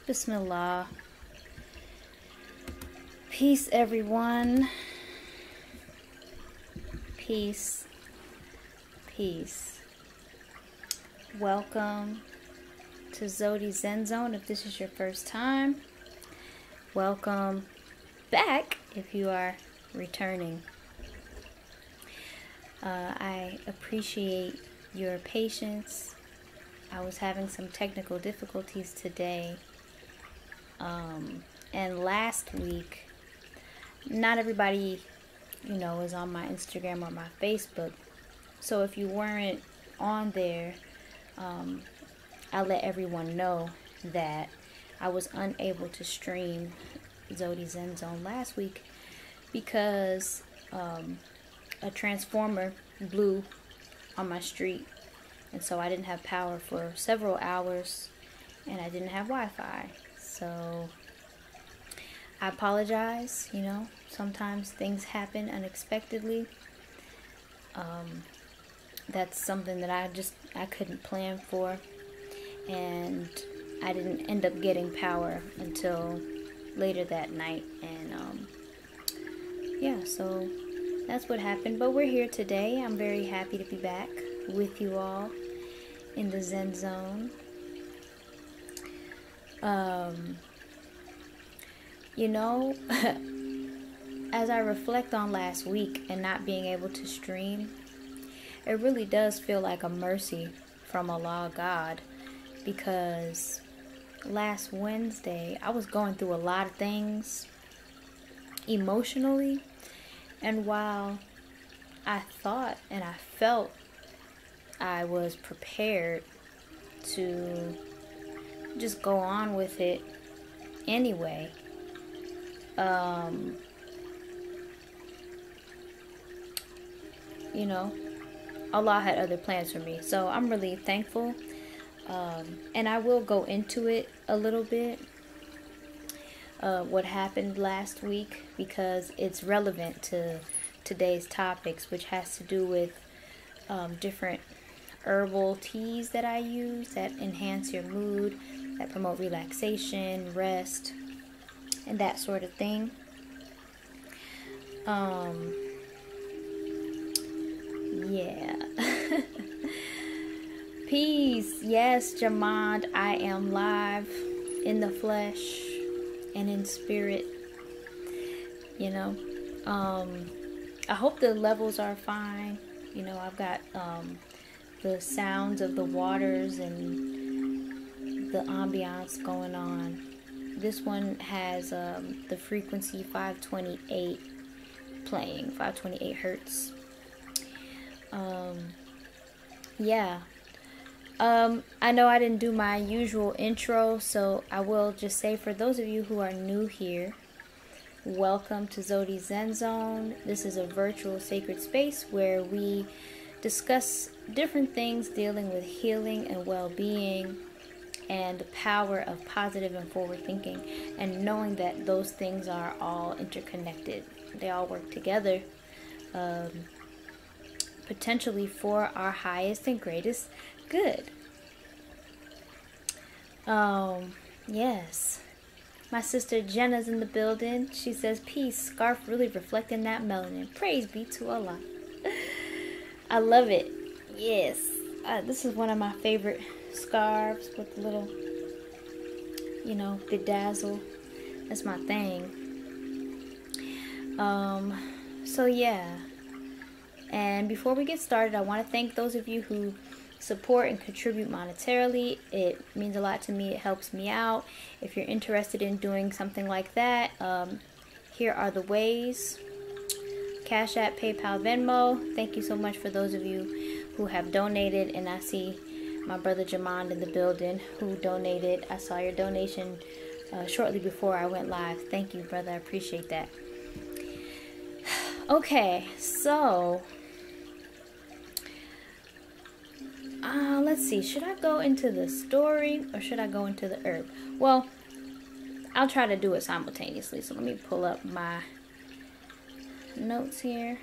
Bismillah. Peace, everyone. Peace. Peace. Welcome to Zewdy Zen Zone if this is your first time. Welcome back if you are returning. I appreciate your patience. I was having some technical difficulties today. And last week, not everybody, is on my Instagram or my Facebook. So if you weren't on there, I'll let everyone know that I was unable to stream Zewdy Zen Zone last week because a transformer blew on my street, and so I didn't have power for several hours, and I didn't have Wi-Fi. So I apologize. Sometimes things happen unexpectedly. That's something that I couldn't plan for, and I didn't end up getting power until later that night. And yeah, so that's what happened. But we're here today. I'm very happy to be back with you all in the Zen Zone. As I reflect on last week and not being able to stream, it really does feel like a mercy from Allah God, because last Wednesday I was going through a lot of things emotionally, and while I thought and I felt I was prepared to just go on with it anyway, Allah had other plans for me. So I'm really thankful. And I will go into it a little bit, what happened last week, because it's relevant to today's topics, which has to do with different herbal teas that I use that enhance your mood, that promote relaxation, rest, and that sort of thing. Yeah. Peace. Yes, Jamad, I am live in the flesh and in spirit. I hope the levels are fine. I've got the sounds of the waters and the ambiance going on. This one has the frequency 528 playing, 528 hertz. Yeah. I know I didn't do my usual intro, so I will just say, for those of you who are new here, welcome to Zewdy Zen Zone. This is a virtual sacred space where we discuss different things dealing with healing and well-being and the power of positive and forward thinking, and knowing that those things are all interconnected. They all work together, potentially for our highest and greatest good. Yes. My sister Jenna's in the building. She says, peace, scarf really reflecting that melanin. Praise be to Allah. I love it. Yes. This is one of my favorite scarves with the little, bedazzle. That's my thing. So yeah. And before we get started, I want to thank those of you who support and contribute monetarily. It means a lot to me. It helps me out. If you're interested in doing something like that, here are the ways: Cashapp, PayPal, Venmo. Thank you so much for those of you who have donated. And I see my brother Jamond in the building who donated. I saw your donation shortly before I went live. Thank you, brother. I appreciate that. Okay, so let's see. Should I go into the story or should I go into the herb? Well, I'll try to do it simultaneously. So let me pull up my notes here.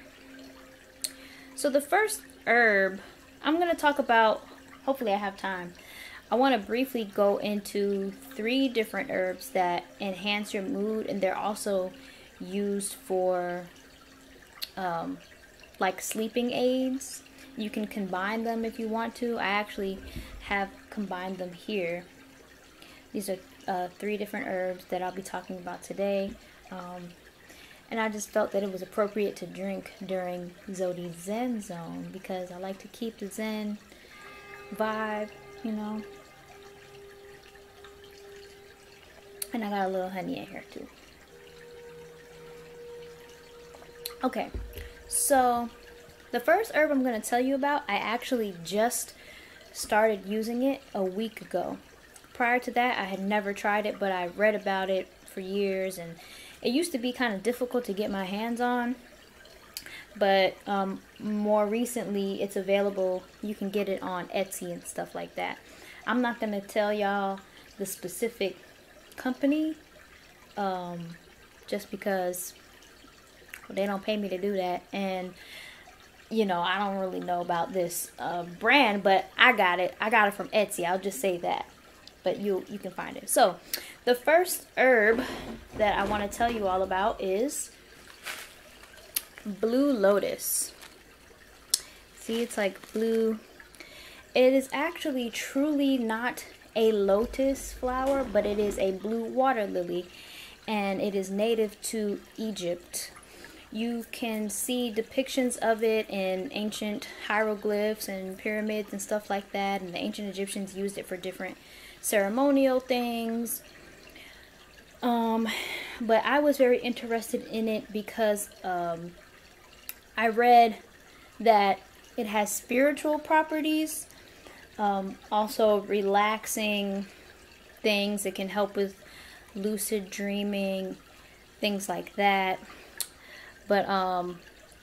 So the first herb I'm going to talk about, hopefully I have time, I want to briefly go into 3 different herbs that enhance your mood, and they're also used for like sleeping aids. You can combine them if you want to. I actually have combined them here. These are 3 different herbs that I'll be talking about today. And I just felt that it was appropriate to drink during Zewdy's Zen Zone because I like to keep the Zen vibe, you know. And I got a little honey in here too. Okay, so the first herb I'm going to tell you about, I actually just started using it a week ago. Prior to that, I had never tried it, but I read about it for years, and it used to be kind of difficult to get my hands on. But more recently, it's available. You can get it on Etsy and stuff like that. I'm not going to tell y'all the specific company, just because they don't pay me to do that, and you know, I don't really know about this brand, but I got it from Etsy. I'll just say that, but you can find it. So the first herb that I want to tell you all about is Blue Lotus. See, it's like blue. It is actually truly not a lotus flower, but it is a blue water lily, and it is native to Egypt. You can see depictions of it in ancient hieroglyphs and pyramids and stuff like that, and the ancient Egyptians used it for different ceremonial things. But I was very interested in it because I read that it has spiritual properties, also relaxing things. It can help with lucid dreaming, things like that. But I'm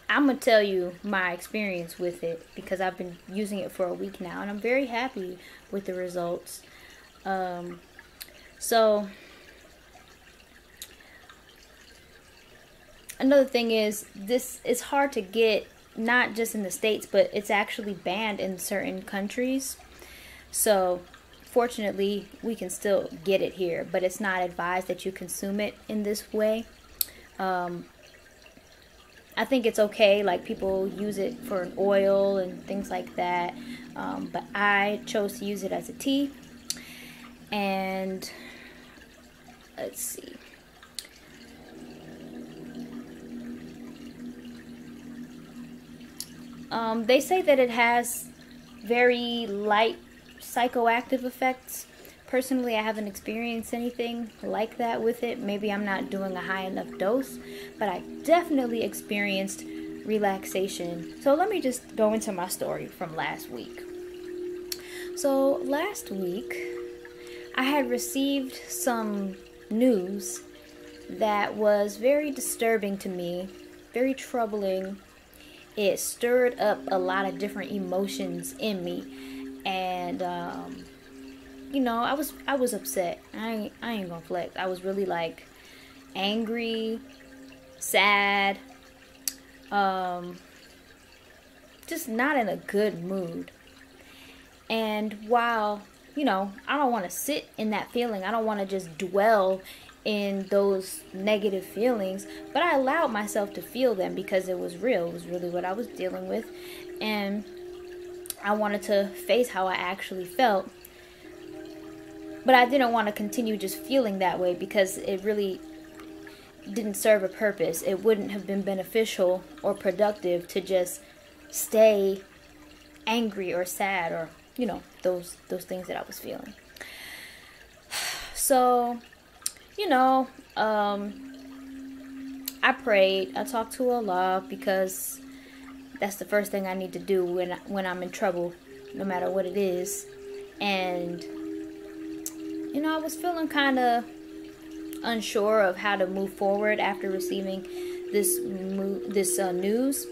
going to tell you my experience with it because I've been using it for a week now, and I'm very happy with the results. So another thing is, this is hard to get, not just in the States, but it's actually banned in certain countries. So fortunately, we can still get it here, but it's not advised that you consume it in this way. I think it's okay, like people use it for an oil and things like that, but I chose to use it as a tea. And let's see, they say that it has very light psychoactive effects. Personally, I haven't experienced anything like that with it. Maybe I'm not doing a high enough dose, but I definitely experienced relaxation. So let me just go into my story from last week. So last week, I had received some news that was very disturbing to me, very troubling. It stirred up a lot of different emotions in me, and you know, I was upset. I ain't gonna flex. I was really like angry, sad, just not in a good mood. And while, you know, I don't want to sit in that feeling, I don't want to just dwell in those negative feelings, but I allowed myself to feel them because it was real. It was really what I was dealing with, and I wanted to face how I actually felt. But I didn't want to continue just feeling that way because it really didn't serve a purpose. It wouldn't have been beneficial or productive to just stay angry or sad, or, you know, those things that I was feeling. So, you know, I prayed. I talked to Allah because that's the first thing I need to do when I'm in trouble, no matter what it is. And you know, I was feeling kind of unsure of how to move forward after receiving this news.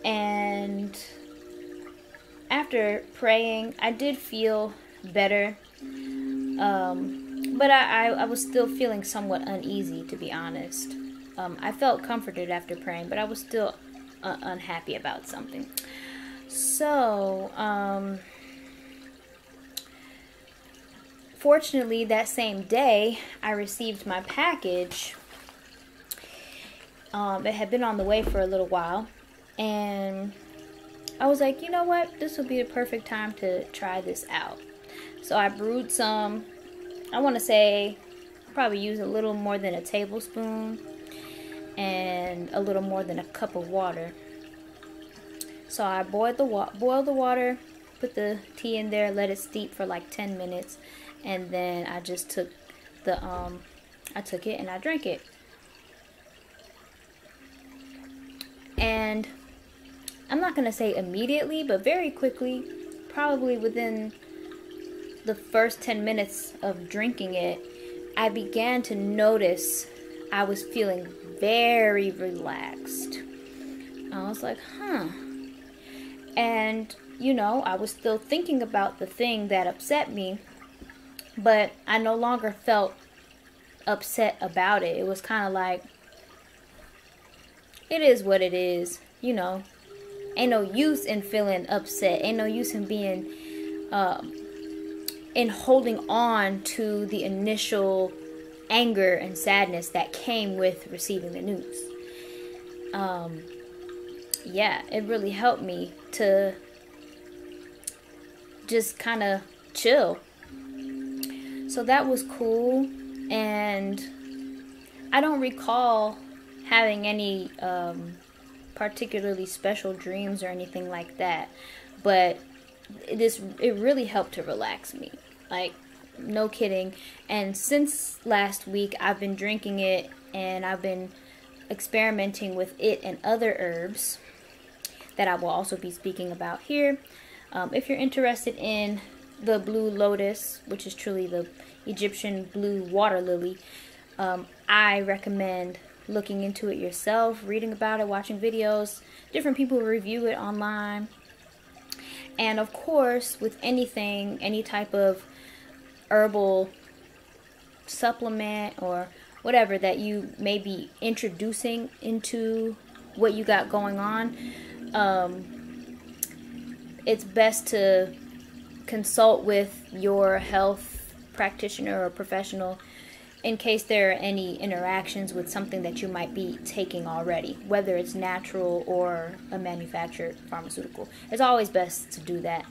And after praying, I did feel better. But I was still feeling somewhat uneasy, to be honest. I felt comforted after praying, but I was still unhappy about something. So, fortunately, that same day, I received my package. It had been on the way for a little while, and I was like, you know what? This would be the perfect time to try this out. So I brewed some. I want to say probably use a little more than a tablespoon and a little more than a cup of water. So I boiled the water, put the tea in there, let it steep for like 10 minutes, and then I just took the I took it and I drank it. And I'm not going to say immediately, but very quickly, probably within the first 10 minutes of drinking it, I began to notice I was feeling very relaxed. I was like, huh. And, you know, I was still thinking about the thing that upset me, but I no longer felt upset about it. It was kind of like, it is what it is, you know. Ain't no use in feeling upset. Ain't no use in being, in holding on to the initial anger and sadness that came with receiving the news. Yeah, it really helped me to just kind of chill. So that was cool, and I don't recall having any particularly special dreams or anything like that, but it really helped to relax me, like, no kidding. And since last week, I've been drinking it, and I've been experimenting with it and other herbs that I will also be speaking about here. If you're interested in the Blue Lotus, which is truly the Egyptian blue water lily, I recommend looking into it yourself, reading about it, watching videos. Different people review it online. And of course, with anything, any type of herbal supplement or whatever that you may be introducing into what you got going on, it's best to consult with your health practitioner or professional in case there are any interactions with something that you might be taking already, whether it's natural or a manufactured pharmaceutical. It's always best to do that.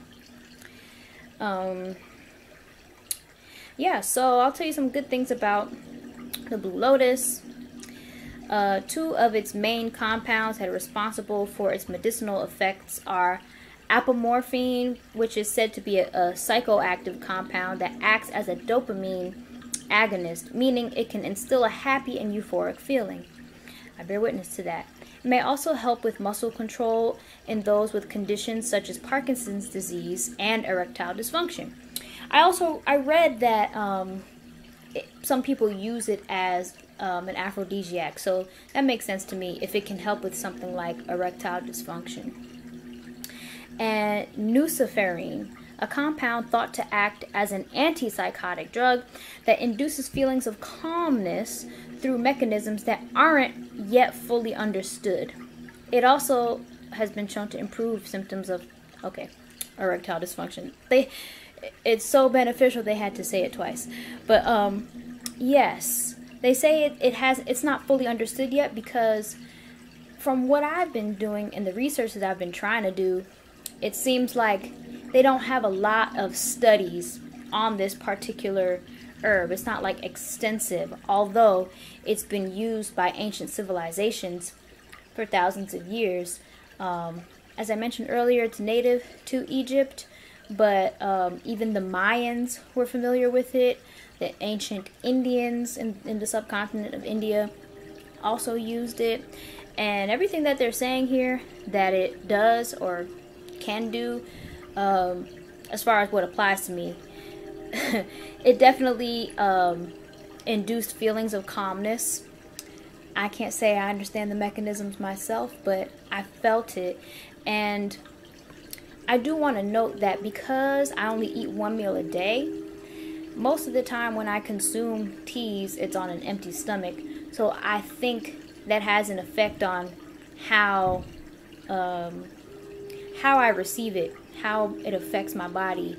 Yeah, so I'll tell you some good things about the Blue Lotus. Two of its main compounds that are responsible for its medicinal effects are apomorphine, which is said to be a psychoactive compound that acts as a dopamine agonist, meaning it can instill a happy and euphoric feeling. I bear witness to that. It may also help with muscle control in those with conditions such as Parkinson's disease and erectile dysfunction. I read that some people use it as an aphrodisiac, so that makes sense to me if it can help with something like erectile dysfunction. And nuciferine, a compound thought to act as an antipsychotic drug that induces feelings of calmness through mechanisms that aren't yet fully understood. It also has been shown to improve symptoms of, erectile dysfunction. It's so beneficial they had to say it twice. But yes, they say it's not fully understood yet, because from what I've been doing and the research that I've been trying to do, it seems like they don't have a lot of studies on this particular herb. It's not like extensive, although it's been used by ancient civilizations for thousands of years. As I mentioned earlier, it's native to Egypt, but even the Mayans were familiar with it. The ancient Indians in the subcontinent of India also used it. And everything that they're saying here that it does or can do, as far as what applies to me, it definitely induced feelings of calmness. I can't say I understand the mechanisms myself, but I felt it. And I do want to note that because I only eat one meal a day, most of the time when I consume teas, it's on an empty stomach. So I think that has an effect on how how I receive it, how it affects my body.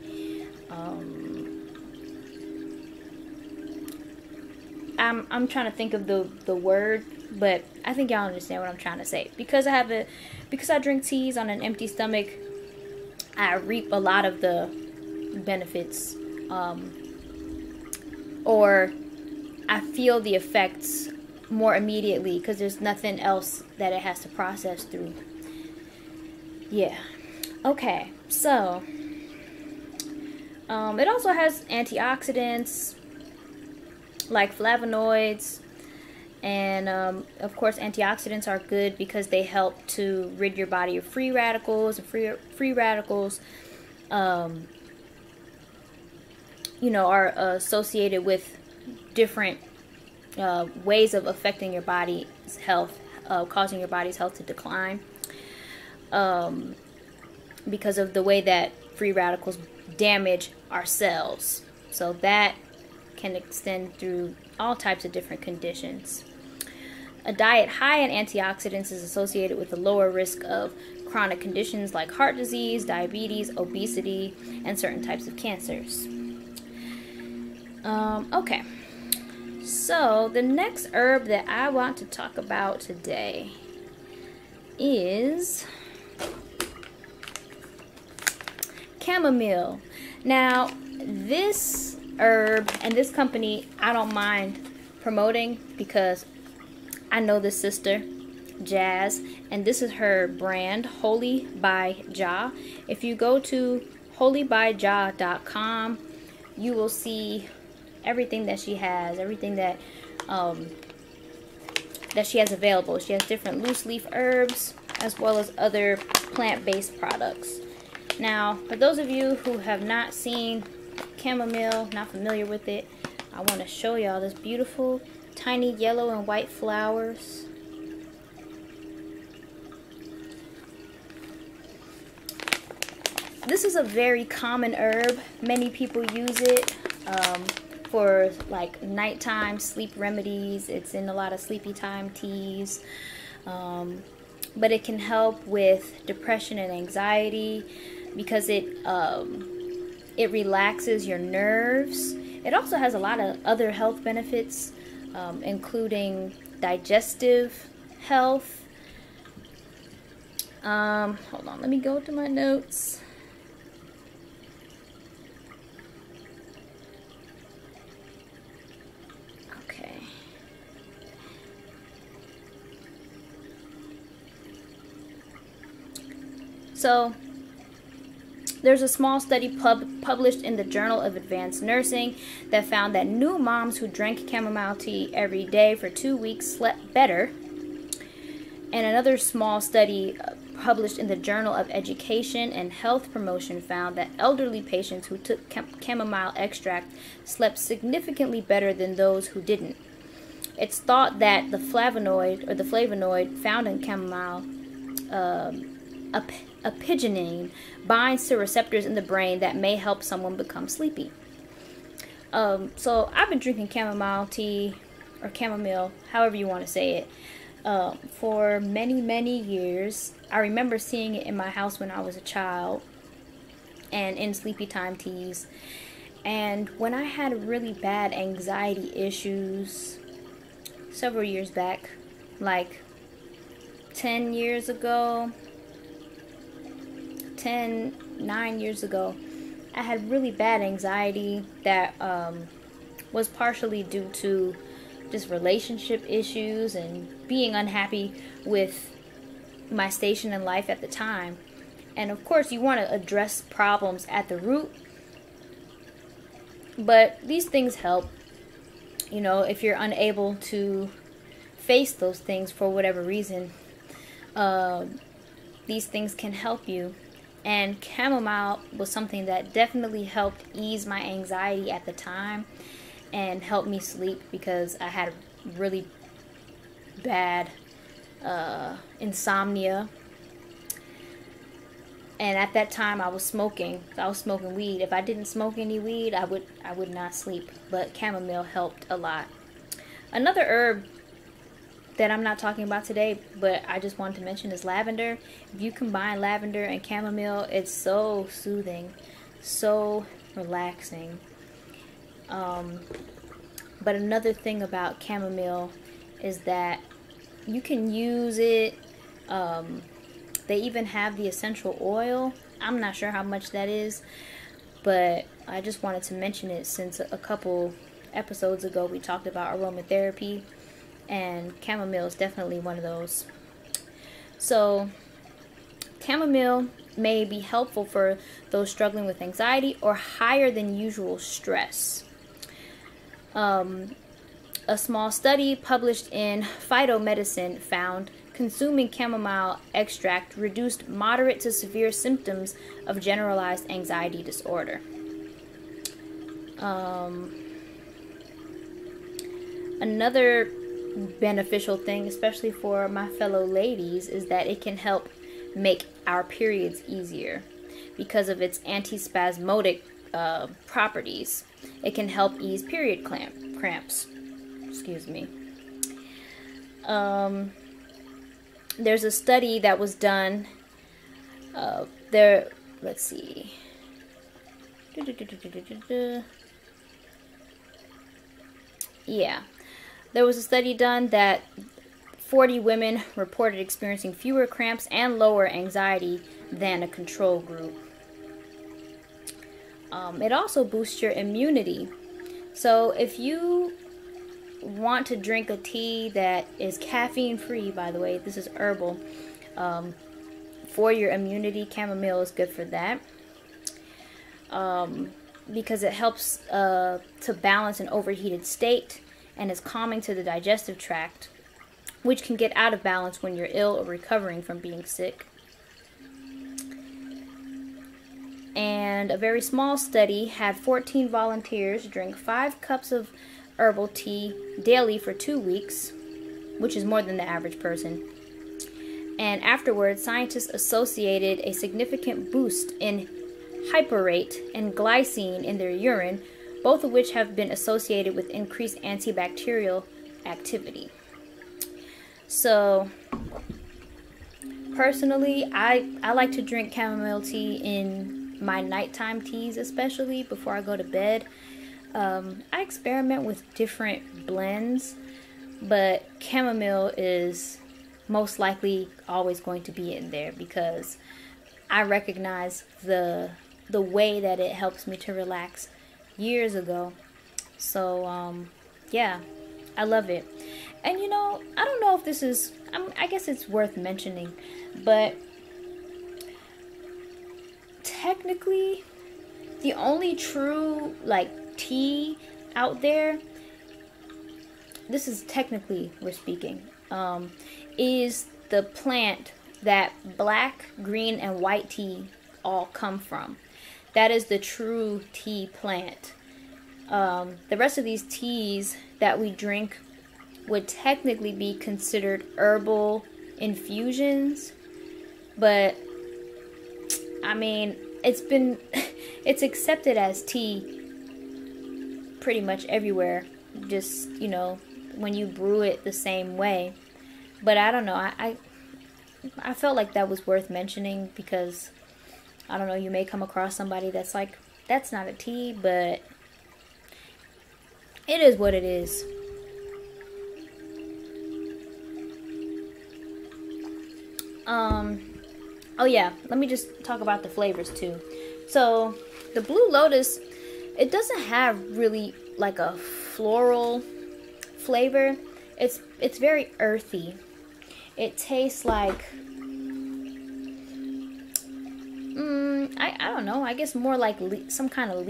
I'm trying to think of the word, but I think y'all understand what I'm trying to say. Because I drink teas on an empty stomach, I reap a lot of the benefits, or I feel the effects more immediately because there's nothing else that it has to process through. Yeah. Okay, so it also has antioxidants like flavonoids, and of course antioxidants are good because they help to rid your body of free radicals, and free radicals you know, are associated with different ways of affecting your body's health, causing your body's health to decline, because of the way that free radicals damage our cells. So that can extend through all types of different conditions. A diet high in antioxidants is associated with a lower risk of chronic conditions like heart disease, diabetes, obesity, and certain types of cancers. Okay, so the next herb that I want to talk about today is chamomile. Now, this herb and this company I don't mind promoting because I know this sister, Jazz, and this is her brand, Holy by Ja. If you go to holybyja.com, you will see everything that she has, everything that that she has available. She has different loose leaf herbs as well as other plant-based products. Now, for those of you who have not seen chamomile, not familiar with it, I want to show y'all this beautiful tiny yellow and white flowers. This is a very common herb. Many people use it for like nighttime sleep remedies. It's in a lot of sleepy time teas, but it can help with depression and anxiety because it relaxes your nerves. It also has a lot of other health benefits, including digestive health. Hold on, let me go to my notes. Okay. So, there's a small study published in the Journal of Advanced Nursing that found that new moms who drank chamomile tea every day for 2 weeks slept better. And another small study published in the Journal of Education and Health Promotion found that elderly patients who took chamomile extract slept significantly better than those who didn't. It's thought that the flavonoid found in chamomile, epiZewd, binds to receptors in the brain that may help someone become sleepy. So I've been drinking chamomile tea, or chamomile, however you want to say it, for many years. I remember seeing it in my house when I was a child and in sleepy time teas. And when I had really bad anxiety issues several years back, like 9 years ago, I had really bad anxiety that was partially due to just relationship issues and being unhappy with my station in life at the time. And of course you want to address problems at the root, but these things help, you know, if you're unable to face those things for whatever reason. These things can help you. And chamomile was something that definitely helped ease my anxiety at the time and helped me sleep because I had really bad insomnia. And at that time I was smoking. I was smoking weed. If I didn't smoke any weed, I would not sleep. But chamomile helped a lot. Another herb that I'm not talking about today, but I just wanted to mention is lavender. If you combine lavender and chamomile, it's so soothing, so relaxing. But another thing about chamomile is that you can use it. They even have the essential oil. I'm not sure how much that is, but I just wanted to mention it since a couple episodes ago we talked about aromatherapy, and chamomile is definitely one of those. So chamomile may be helpful for those struggling with anxiety or higher than usual stress. A small study published in Phytomedicine found consuming chamomile extract reduced moderate to severe symptoms of generalized anxiety disorder. Another beneficial thing, especially for my fellow ladies, is that it can help make our periods easier because of its antispasmodic properties. It can help ease period cramps. Excuse me. There's a study that was done. Let's see. Yeah. There was a study done that 40 women reported experiencing fewer cramps and lower anxiety than a control group. It also boosts your immunity. So if you want to drink a tea that is caffeine free, by the way, this is herbal, for your immunity, chamomile is good for that, because it helps to balance an overheated state and is calming to the digestive tract, which can get out of balance when you're ill or recovering from being sick. And a very small study had 14 volunteers drink 5 cups of herbal tea daily for 2 weeks, which is more than the average person. And afterwards, scientists associated a significant boost in hyperate and glycine in their urine, both of which have been associated with increased antibacterial activity. So, personally, I like to drink chamomile tea in my nighttime teas, especially before I go to bed. I experiment with different blends, but chamomile is most likely always going to be in there because I recognize the way that it helps me to relax years ago. So yeah, I love it. And you know, I don't know if this is, I guess it's worth mentioning, but technically the only true tea out there, this is technically we're speaking, is the plant that black, green, and white tea all come from. That is the true tea plant. The rest of these teas that we drink would technically be considered herbal infusions, but I mean, it's accepted as tea pretty much everywhere, just, you know, when you brew it the same way. But I don't know, I felt like that was worth mentioning because, I don't know, you may come across somebody that's like, that's not a tea, but it is what it is. Oh yeah, let me just talk about the flavors too. So the Blue Lotus, it doesn't have really like a floral flavor. It's very earthy. It tastes like I don't know, I guess more like some kind of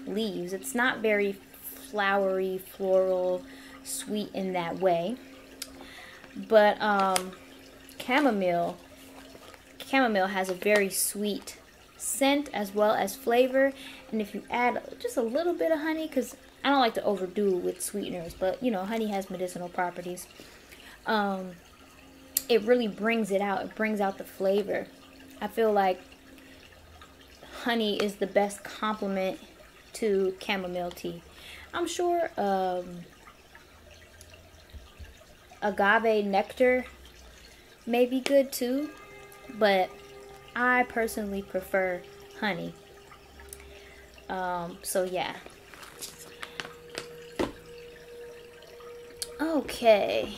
leaves. It's not very flowery, floral, sweet in that way. But chamomile has a very sweet scent as well as flavor, and if you add just a little bit of honey, because I don't like to overdo with sweeteners, but you know, honey has medicinal properties, it really brings it out. It brings out the flavor. I feel like honey is the best complement to chamomile tea. I'm sure agave nectar may be good too, but I personally prefer honey. So yeah. Okay.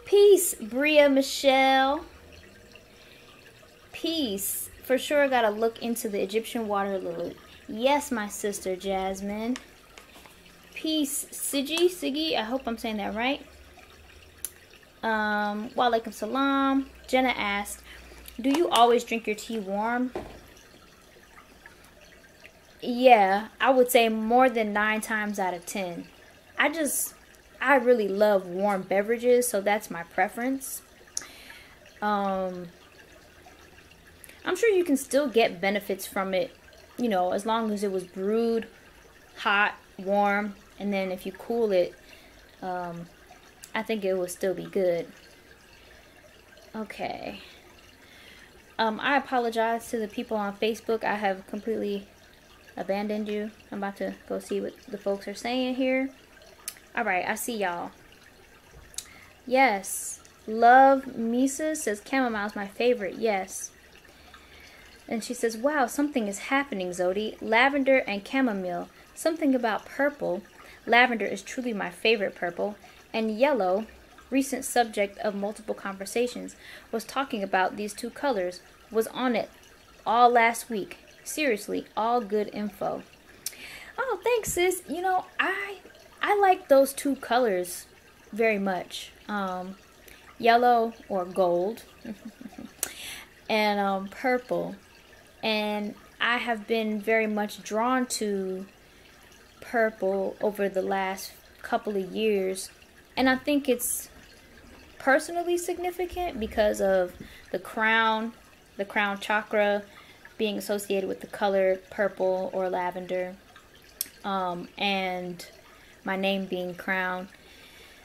Peace, Bria Michelle. Peace. For sure, gotta look into the Egyptian water lily. Yes, my sister Jasmine. Peace, Siggy. I hope I'm saying that right. Walaikum salam. Jenna asked, do you always drink your tea warm? Yeah, I would say more than 9 times out of 10. I really love warm beverages, so that's my preference. I'm sure you can still get benefits from it, you know, as long as it was brewed hot, warm, and then if you cool it, I think it will still be good. Okay. I apologize to the people on Facebook. I have completely abandoned you. I'm about to go see what the folks are saying here. Alright, I see y'all. Yes. Love Misa says chamomile is my favorite. Yes. And she says, wow, something is happening, Zewdy. Lavender and chamomile. Something about purple. Lavender is truly my favorite purple. And yellow, recent subject of multiple conversations, was talking about these two colors. Was on it all last week. Seriously, all good info. Oh, thanks, sis. You know, I like those two colors very much. Yellow or gold and purple. And I have been very much drawn to purple over the last couple of years. And I think it's personally significant because of the crown chakra being associated with the color purple or lavender, and my name being Crown.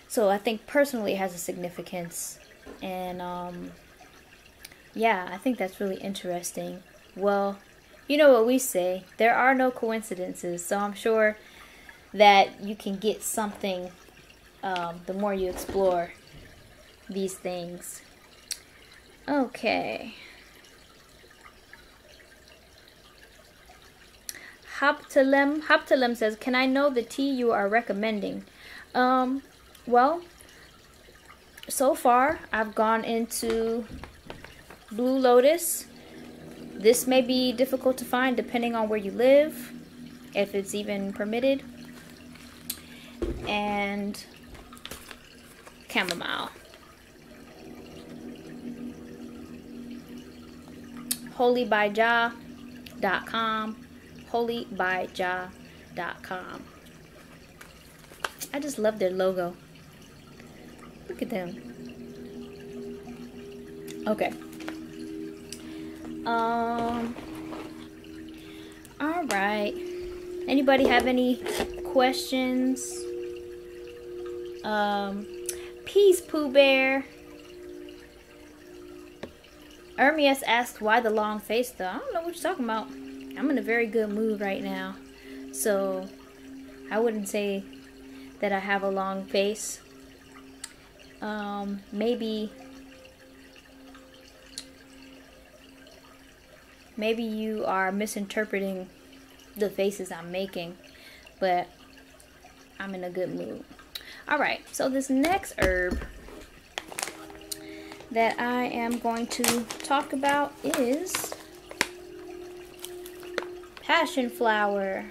So I think personally it has a significance, and yeah, I think that's really interesting. Well, you know what we say, there are no coincidences, so I'm sure that you can get something the more you explore these things. Okay. Haptalem says, can I know the tea you are recommending? Well, so far I've gone into Blue Lotus. This may be difficult to find depending on where you live, if it's even permitted. And chamomile. holybyja.com. holybyja.com. I just love their logo. Look at them. Okay. All right. Anybody have any questions? Peace, Pooh Bear. Ermias asked, why the long face though? I don't know what you're talking about. I'm in a very good mood right now. So, I wouldn't say that I have a long face. Maybe you are misinterpreting the faces I'm making. But, I'm in a good mood. Alright, so this next herb that I am going to talk about is passion flower.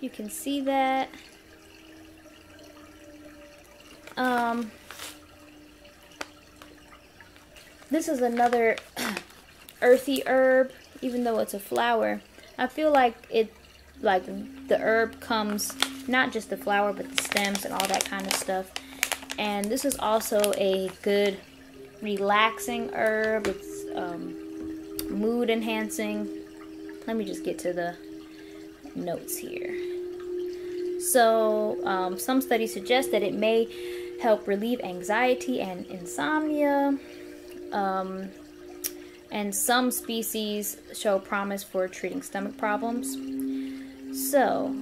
You can see that. This is another earthy herb, even though it's a flower. I feel like the herb comes, not just the flower, but the stems and all that kind of stuff. And this is also a good relaxing herb. It's mood enhancing. Let me just get to the notes here. So some studies suggest that it may help relieve anxiety and insomnia. And some species show promise for treating stomach problems. So,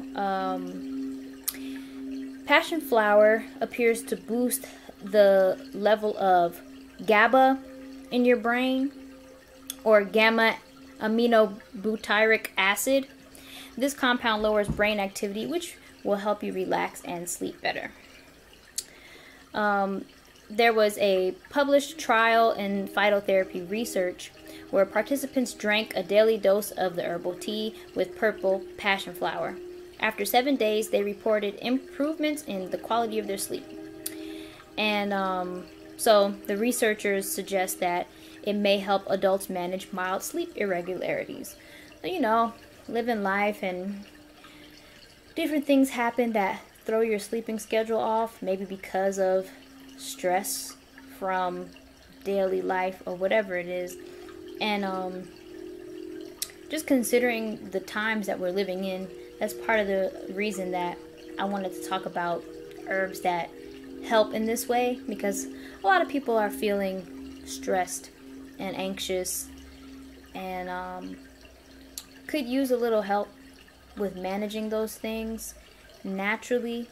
passion flower appears to boost the level of GABA in your brain, or gamma aminobutyric acid. This compound lowers brain activity, which will help you relax and sleep better. There was a published trial in phytotherapy research where participants drank a daily dose of the herbal tea with purple passion flower. After 7 days, they reported improvements in the quality of their sleep. And so the researchers suggest that it may help adults manage mild sleep irregularities. You know, living life and different things happen that throw your sleeping schedule off, maybe because of stress from daily life or whatever it is. And just considering the times that we're living in, that's part of the reason that I wanted to talk about herbs that help in this way, because a lot of people are feeling stressed and anxious and could use a little help with managing those things naturally,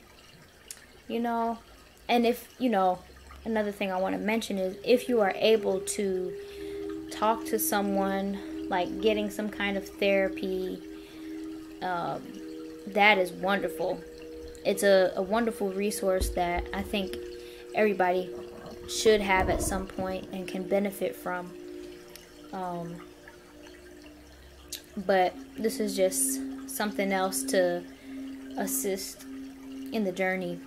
you know. And if, you know, another thing I want to mention is if you are able to talk to someone, like getting some kind of therapy, that is wonderful. It's a wonderful resource that I think everybody should have at some point and can benefit from. But this is just something else to assist in the journey.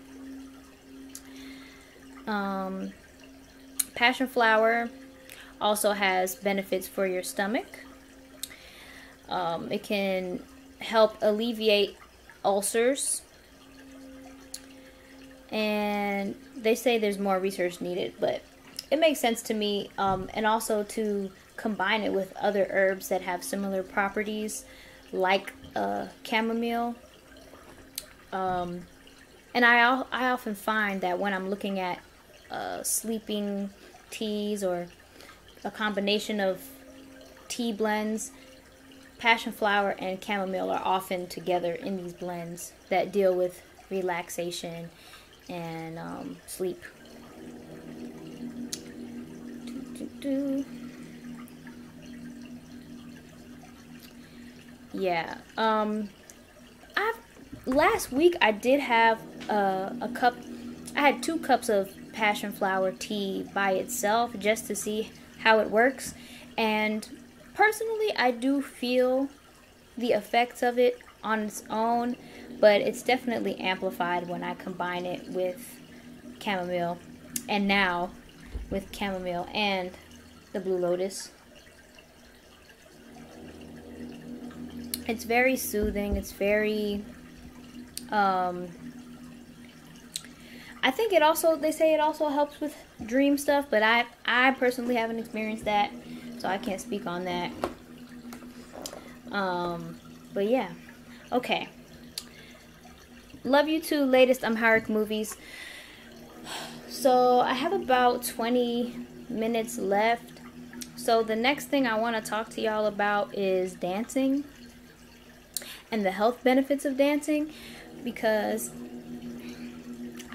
Passion flower also has benefits for your stomach. It can help alleviate ulcers. And they say there's more research needed, but it makes sense to me. And also to combine it with other herbs that have similar properties, like chamomile. And I often find that when I'm looking at sleeping teas or a combination of tea blends, passion flower and chamomile are often together in these blends that deal with relaxation and sleep. Yeah. Last week I did have a cup. I had 2 cups of passion flower tea by itself just to see how it works, and personally I do feel the effects of it on its own, but it's definitely amplified when I combine it with chamomile, and now with chamomile and the Blue Lotus. It's very soothing. It's very I think it also, they say it also helps with dream stuff, but I personally haven't experienced that, so I can't speak on that. But yeah. Okay. Love You Too latest Amharic movies. So I have about 20 minutes left. So the next thing I want to talk to y'all about is dancing and the health benefits of dancing, because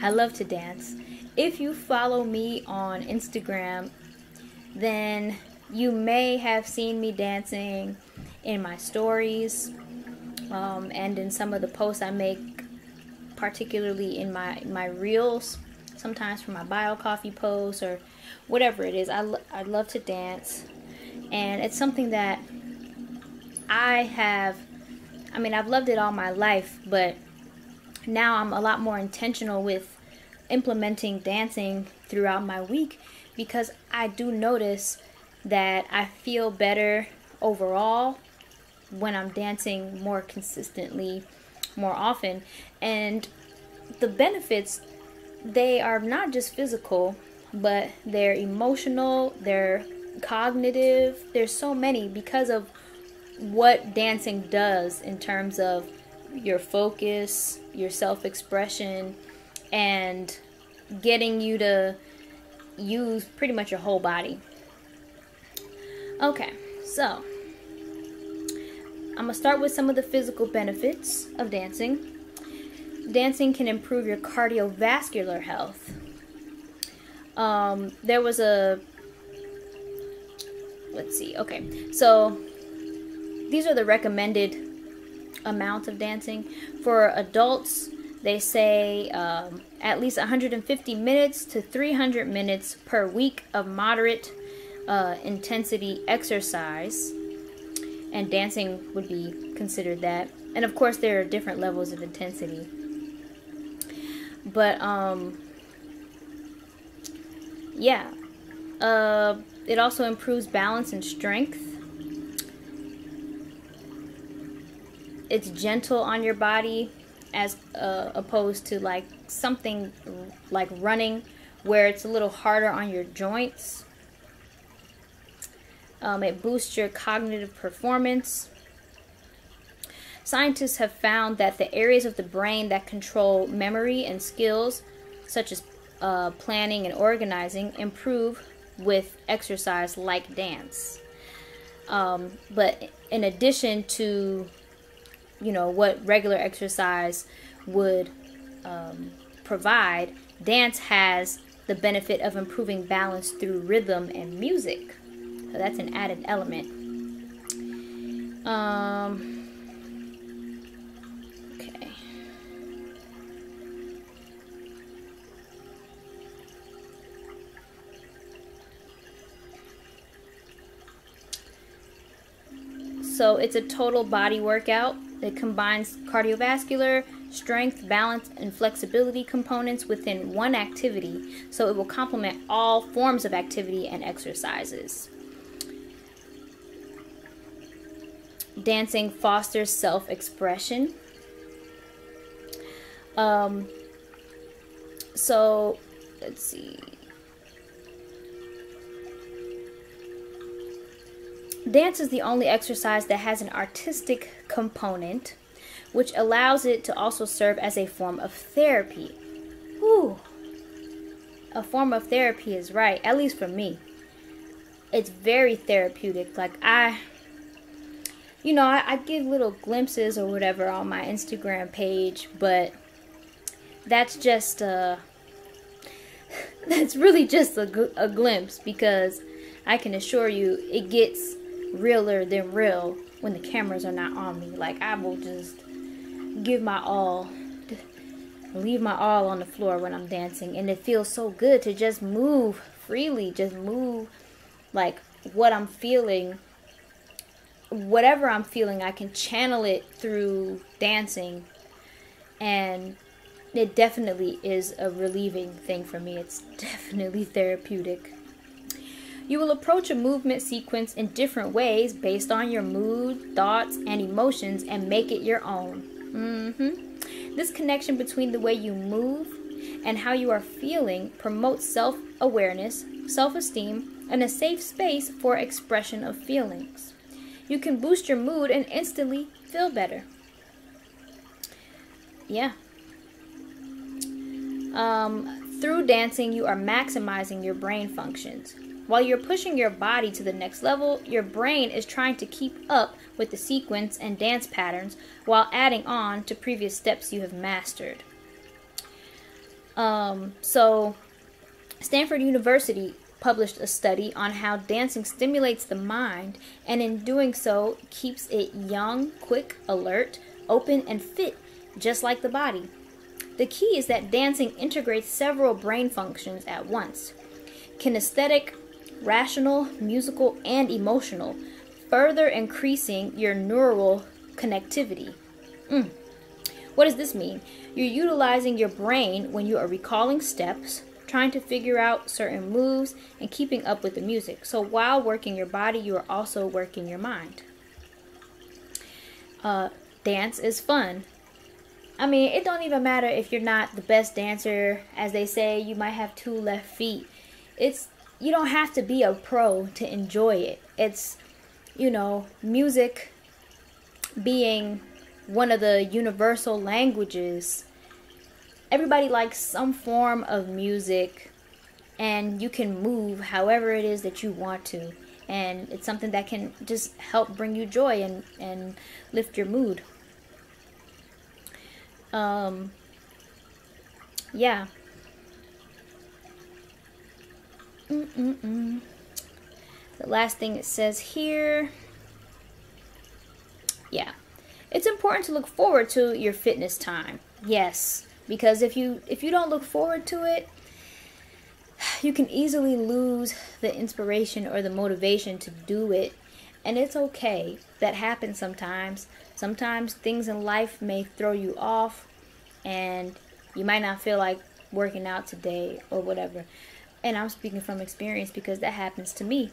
I love to dance. If you follow me on Instagram, then you may have seen me dancing in my stories, and in some of the posts I make, particularly in my reels, sometimes for my bio coffee posts or whatever it is. I love to dance, and it's something that I've loved it all my life, but now I'm a lot more intentional with implementing dancing throughout my week, because I do notice that I feel better overall when I'm dancing more consistently, more often. And the benefits, they are not just physical, but they're emotional, they're cognitive. There's so many because of what dancing does in terms of your focus, your self-expression, and getting you to use pretty much your whole body. Okay, so I'm gonna start with some of the physical benefits of dancing. Dancing can improve your cardiovascular health. There was a, let's see, okay, so these are the recommended amounts of dancing. For adults, they say at least 150 minutes to 300 minutes per week of moderate intensity exercise, and dancing would be considered that. And of course there are different levels of intensity, but yeah, it also improves balance and strength. It's gentle on your body, as opposed to like something like running, where it's a little harder on your joints. It boosts your cognitive performance. Scientists have found that the areas of the brain that control memory and skills, such as planning and organizing, improve with exercise like dance. But in addition to, you know, what regular exercise would provide, dance has the benefit of improving balance through rhythm and music. So that's an added element. Okay. So it's a total body workout. It combines cardiovascular, strength, balance, and flexibility components within one activity. So it will complement all forms of activity and exercises. Dancing fosters self-expression. So let's see. Dance is the only exercise that has an artistic component, which allows it to also serve as a form of therapy. Whew. A form of therapy is right, at least for me. It's very therapeutic. Like I give little glimpses or whatever on my Instagram page, but that's just that's really just a glimpse, because I can assure you it gets realer than real when the cameras are not on me. Like, I will just give my all, leave my all on the floor when I'm dancing, and it feels so good to just move freely, just move like what I'm feeling. Whatever I'm feeling, I can channel it through dancing, and it definitely is a relieving thing for me. It's definitely therapeutic. You will approach a movement sequence in different ways based on your mood, thoughts, and emotions, and make it your own. This connection between the way you move and how you are feeling promotes self-awareness, self-esteem, and a safe space for expression of feelings. You can boost your mood and instantly feel better. Yeah. Through dancing, you are maximizing your brain functions. While you're pushing your body to the next level, your brain is trying to keep up with the sequence and dance patterns while adding on to previous steps you have mastered. So, Stanford University published a study on how dancing stimulates the mind, and in doing so, keeps it young, quick, alert, open, and fit, just like the body. The key is that dancing integrates several brain functions at once: kinesthetic, rational, musical, and emotional, further increasing your neural connectivity. What does this mean? You're utilizing your brain when you are recalling steps, trying to figure out certain moves, and keeping up with the music. So while working your body, you are also working your mind. Dance is fun. I mean, it don't even matter if you're not the best dancer. As they say, you might have 2 left feet. You don't have to be a pro to enjoy it. It's, music being one of the universal languages. Everybody likes some form of music, and you can move however it is that you want to. and it's something that can just help bring you joy and lift your mood. Yeah. The last thing it says here, yeah, it's important to look forward to your fitness time. Yes, because if you don't look forward to it, you can easily lose the inspiration or the motivation to do it. And it's okay. That happens sometimes. Sometimes things in life may throw you off and you might not feel like working out today or whatever. And I'm speaking from experience because that happens to me.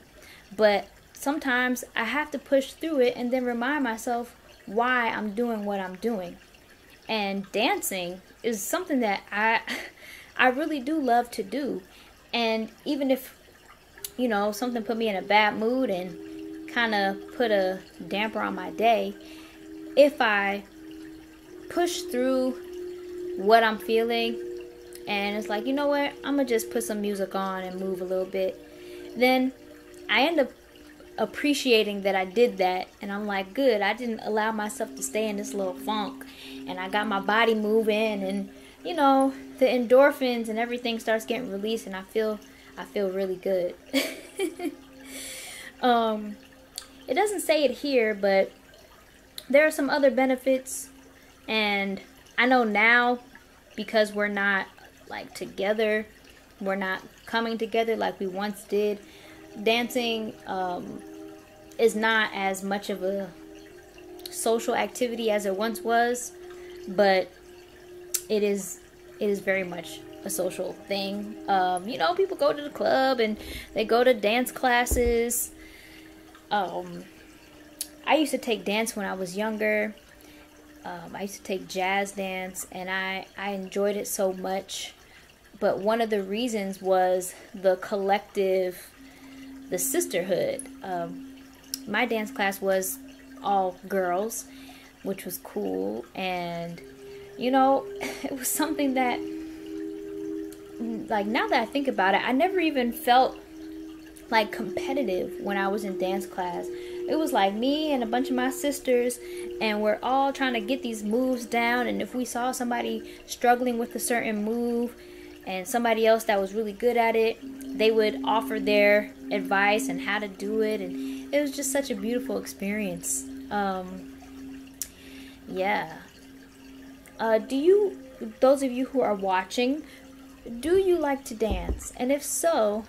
But sometimes I have to push through it and then remind myself why I'm doing what I'm doing. And dancing is something that I really do love to do. And even if, you know, something put me in a bad mood and kind of put a damper on my day, if I push through what I'm feeling and it's like, you know what, I'm gonna just put some music on and move a little bit, then I end up appreciating that I did that. And I'm like, good, I didn't allow myself to stay in this little funk, and I got my body moving, and you know, the endorphins and everything starts getting released, and I feel really good. It doesn't say it here, but there are some other benefits, and I know now, because we're not like together, we're not coming together like we once did, dancing is not as much of a social activity as it once was, but it is very much a social thing. You know, people go to the club and they go to dance classes. I used to take dance when I was younger. I used to take jazz dance, and I enjoyed it so much. But one of the reasons was the collective, the sisterhood. My dance class was all girls, which was cool. And, you know, it was something that, like, now that I think about it, I never even felt like competitive when I was in dance class. It was like me and a bunch of my sisters, and we're all trying to get these moves down. And if we saw somebody struggling with a certain move and somebody else that was really good at it, they would offer their advice and how to do it. And it was just such a beautiful experience. Yeah. Those of you who are watching, do you like to dance? And if so,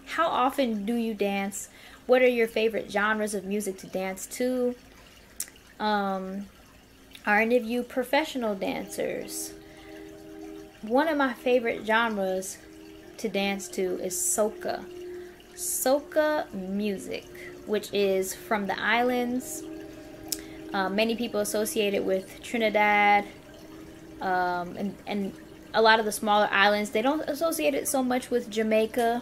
how often do you dance? What are your favorite genres of music to dance to? Are any of you professional dancers? One of my favorite genres to dance to is soca. Soca music, which is from the islands. Many people associate it with Trinidad and a lot of the smaller islands. They don't associate it so much with Jamaica,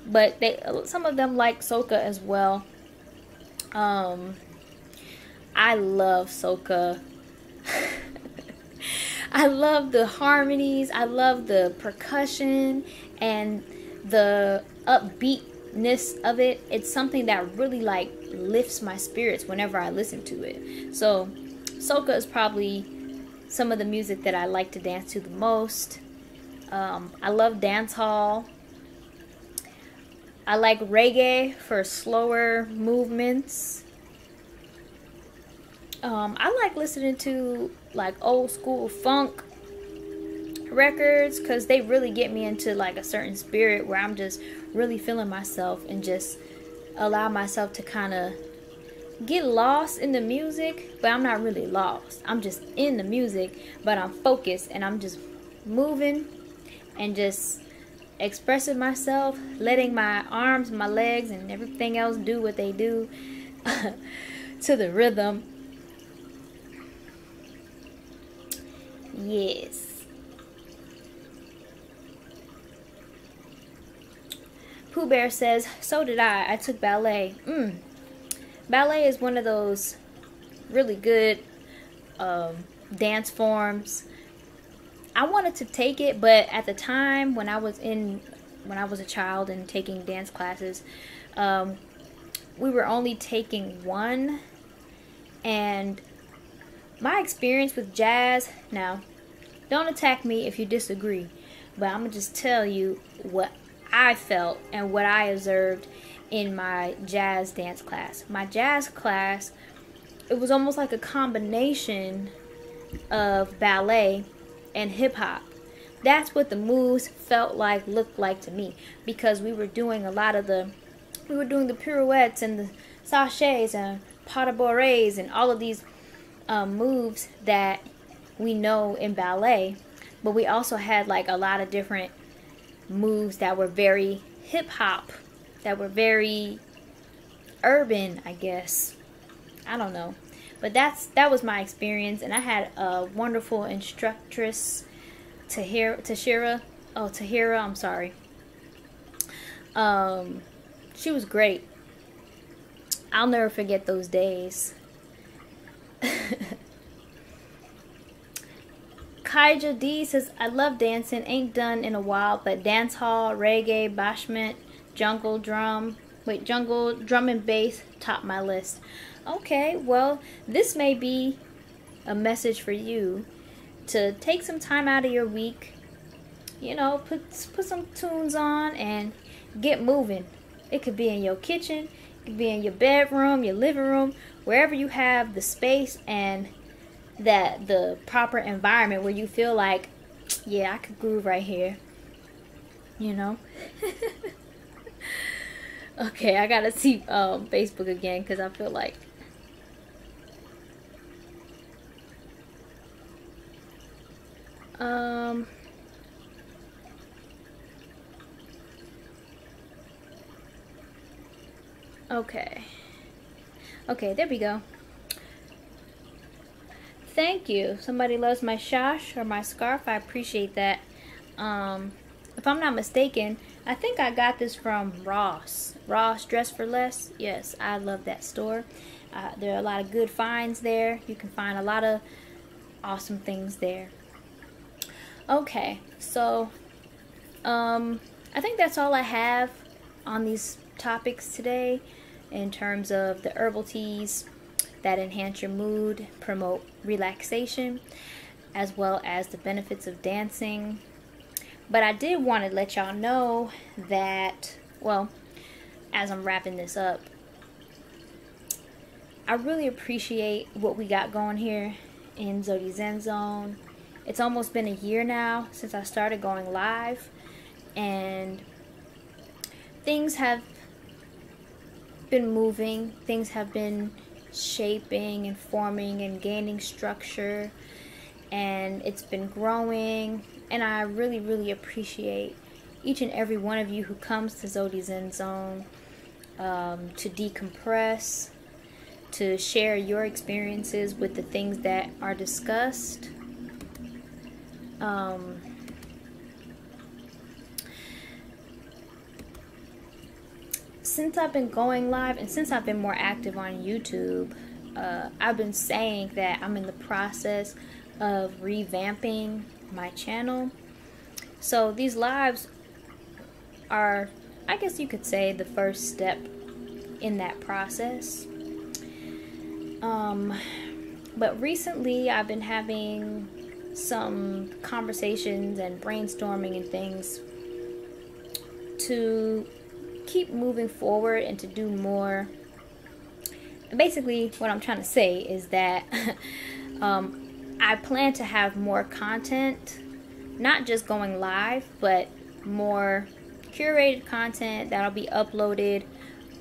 but some of them like soca as well. I love soca. I love the harmonies. I love the percussion and the upbeatness of it. It's something that really like lifts my spirits whenever I listen to it. So soca is probably some of the music that I like to dance to the most. I love dancehall. I like reggae for slower movements. I like listening to like old school funk records because they really get me into like a certain spirit where I'm just really feeling myself and just allow myself to kind of get lost in the music, but I'm not really lost. I'm just in the music, but I'm focused and I'm just moving and just expressing myself, letting my arms, my legs, and everything else do what they do to the rhythm. Yes. Pooh Bear says, so did I. I took ballet. Ballet is one of those really good dance forms. I wanted to take it, but at the time when I was a child and taking dance classes, we were only taking one, and my experience with jazz, now don't attack me if you disagree, but I'm gonna just tell you what I felt and what I observed in my jazz dance class. My jazz class, it was almost like a combination of ballet and hip hop. That's what the moves felt like, looked like to me, because we were doing the pirouettes and the sachets and pas de bourrées and all of these moves that we know in ballet, but we also had like a lot of different moves that were very hip hop, that were very urban, I guess. I don't know. But that was my experience, and I had a wonderful instructress, Tahira, I'm sorry. She was great. I'll never forget those days. Kaija D says, I love dancing, ain't done in a while, but dance hall, reggae, bashment, jungle drum and bass top my list. Okay, well, this may be a message for you to take some time out of your week, you know, put some tunes on and get moving. It could be in your kitchen, it could be in your bedroom, your living room, wherever you have the space and the proper environment where you feel like, yeah, I could groove right here, you know. Okay, I gotta see Facebook again because I feel like okay, there we go. Thank you. Somebody loves my shash or my scarf. I appreciate that. If I'm not mistaken, I think I got this from Ross Dress for Less. Yes, I love that store. There are a lot of good finds there. You can find a lot of awesome things there. Okay, so I think that's all I have on these topics today in terms of the herbal teas that enhance your mood, promote relaxation, as well as the benefits of dancing. But I did want to let y'all know that, well, as I'm wrapping this up, I really appreciate what we got going here in Zewdy Zen Zone. It's almost been a year now since I started going live, and things have been moving, things have been shaping and forming and gaining structure, and it's been growing, and I really, really appreciate each and every one of you who comes to Zewdy Zen Zone to decompress, to share your experiences with the things that are discussed. Since I've been going live and since I've been more active on YouTube, I've been saying that I'm in the process of revamping my channel. So these lives are, I guess you could say, the first step in that process. But recently I've been having some conversations and brainstorming and things to keep moving forward and to do more. Basically what I'm trying to say is that I plan to have more content, not just going live, but more curated content that'll be uploaded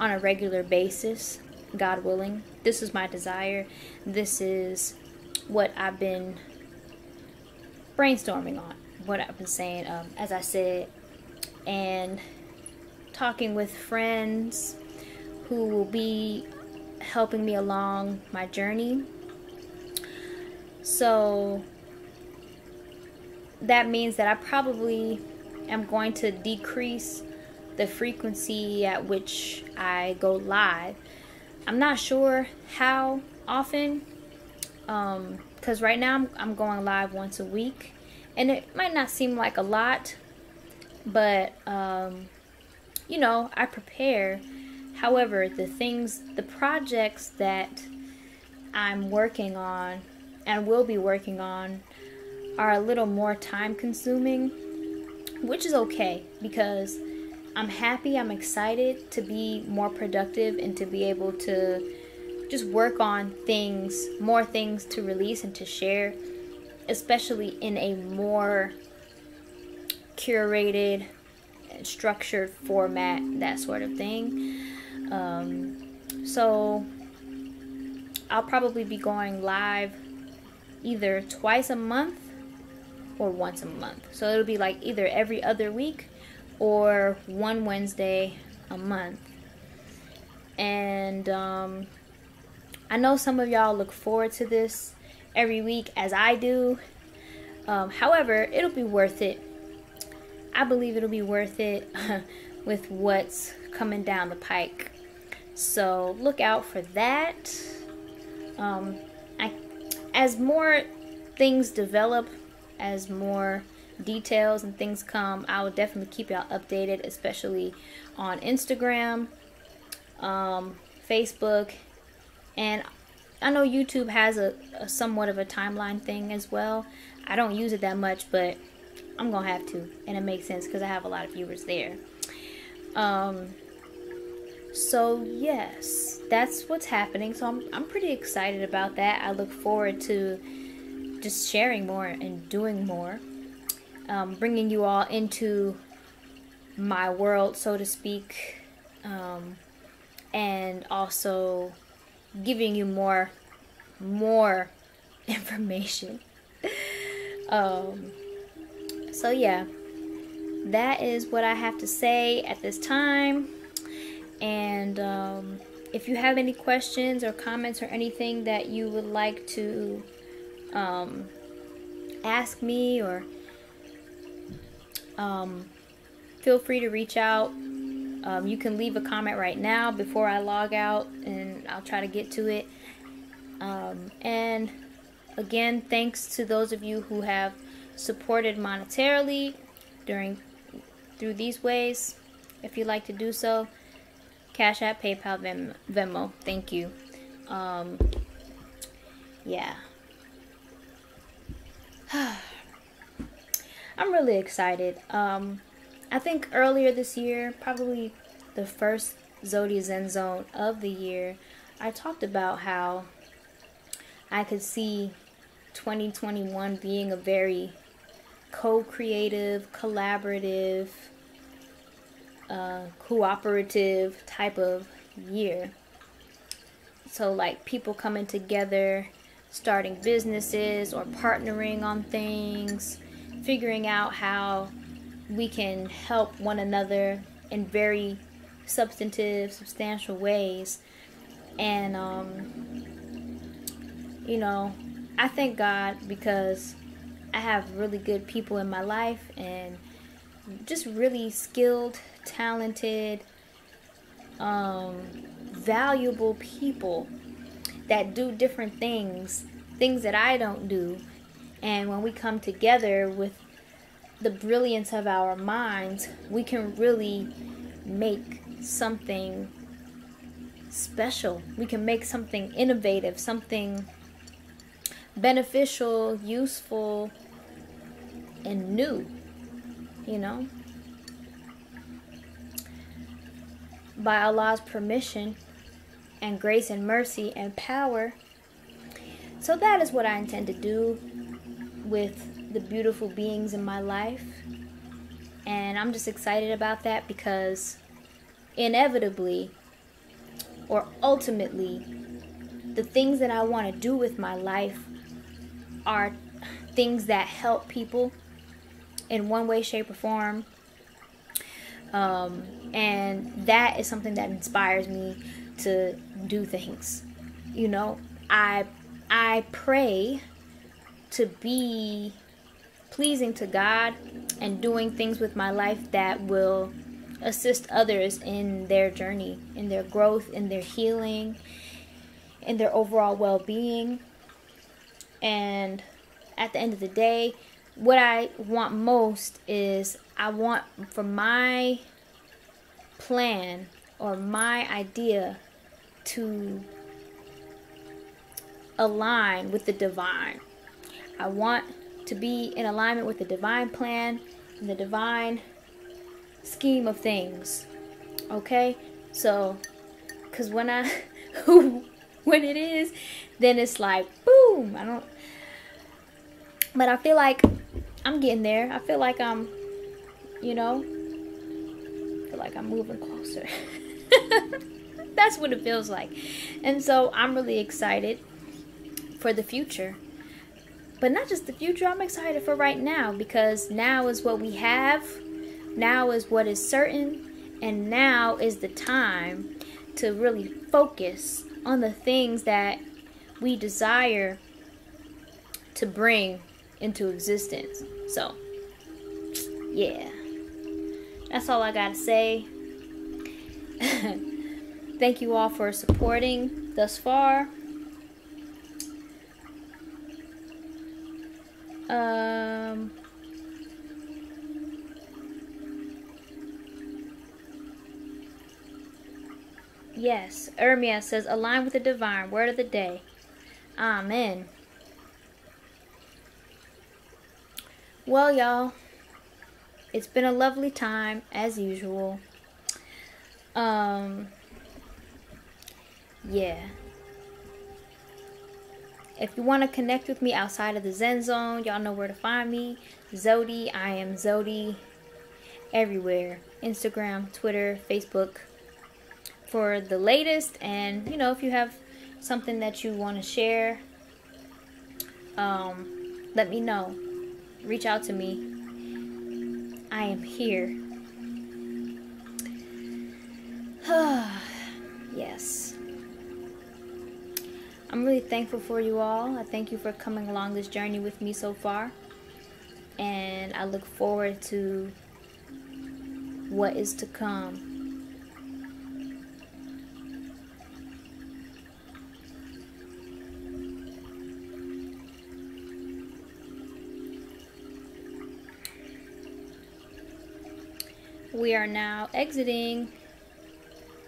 on a regular basis, God willing. This is my desire. This is what I've been brainstorming on, what I've been saying, as I said, and talking with friends who will be helping me along my journey. So that means that I probably am going to decrease the frequency at which I go live. I'm not sure how often, because right now I'm going live once a week, and it might not seem like a lot, but you know, I prepare However, the projects that I'm working on and will be working on are a little more time consuming, which is okay because I'm happy, I'm excited to be more productive and to be able to just work on more things to release and to share, especially in a more curated and structured format, that sort of thing. So I'll probably be going live either twice a month or once a month. So it'll be like either every other week or one Wednesday a month. And I know some of y'all look forward to this every week as I do. However, it'll be worth it. I believe it'll be worth it with what's coming down the pike. So look out for that. As more things develop, as more details and things come, I will definitely keep y'all updated, especially on Instagram, Facebook, and I know YouTube has a somewhat of a timeline thing as well. I don't use it that much, but I'm gonna have to, and it makes sense because I have a lot of viewers there. So yes, that's what's happening. So I'm pretty excited about that. I look forward to just sharing more and doing more, bringing you all into my world, so to speak, and also giving you more information. So yeah, that is what I have to say at this time. And if you have any questions or comments or anything that you would like to ask me, or feel free to reach out. You can leave a comment right now before I log out, and I'll try to get to it. And again, thanks to those of you who have supported monetarily through these ways. If you'd like to do so, Cashapp, PayPal, Venmo. Thank you. Yeah. I'm really excited. I think earlier this year, probably the first Zewdy Zen Zone of the year, I talked about how I could see 2021 being a very co-creative, collaborative, cooperative type of year. So like people coming together, starting businesses or partnering on things, figuring out how we can help one another in very substantial ways. And you know, I thank God because I have really good people in my life, and just really skilled, talented, valuable people that do different things that I don't do. And when we come together with the brilliance of our minds, we can really make something special. We can make something innovative, something beneficial, useful, and new, you know, by Allah's permission and grace and mercy and power. So that is what I intend to do with the beautiful beings in my life. And I'm just excited about that because inevitably, or ultimately, the things that I want to do with my life are things that help people in one way, shape, or form. And that is something that inspires me to do things. You know, I pray to be pleasing to God and doing things with my life that will assist others in their journey, in their growth, in their healing, in their overall well-being. And at the end of the day, what I want most is I want for my plan or my idea to align with the divine. I want to be in alignment with the divine plan and the divine scheme of things. Okay? So, because when when it is, then it's like, boom. But I feel like I'm getting there. I feel like I'm, moving closer. That's what it feels like. And so I'm really excited for the future. But not just the future, I'm excited for right now, because now is what we have. Now is what is certain. And now is the time to really focus on the things that we desire to bring into existence. So, yeah. That's all I gotta say. Thank you all for supporting thus far. Yes, Ermia says, align with the divine. Word of the day. Amen. Well, y'all, it's been a lovely time as usual. Yeah. If you want to connect with me outside of the Zen Zone, y'all know where to find me. Zewdy, I am Zewdy everywhere. Instagram, Twitter, Facebook. For the latest, and if you have something that you want to share, let me know. Reach out to me. I am here. Yes. I'm really thankful for you all. I thank you for coming along this journey with me so far. And I look forward to what is to come. We are now exiting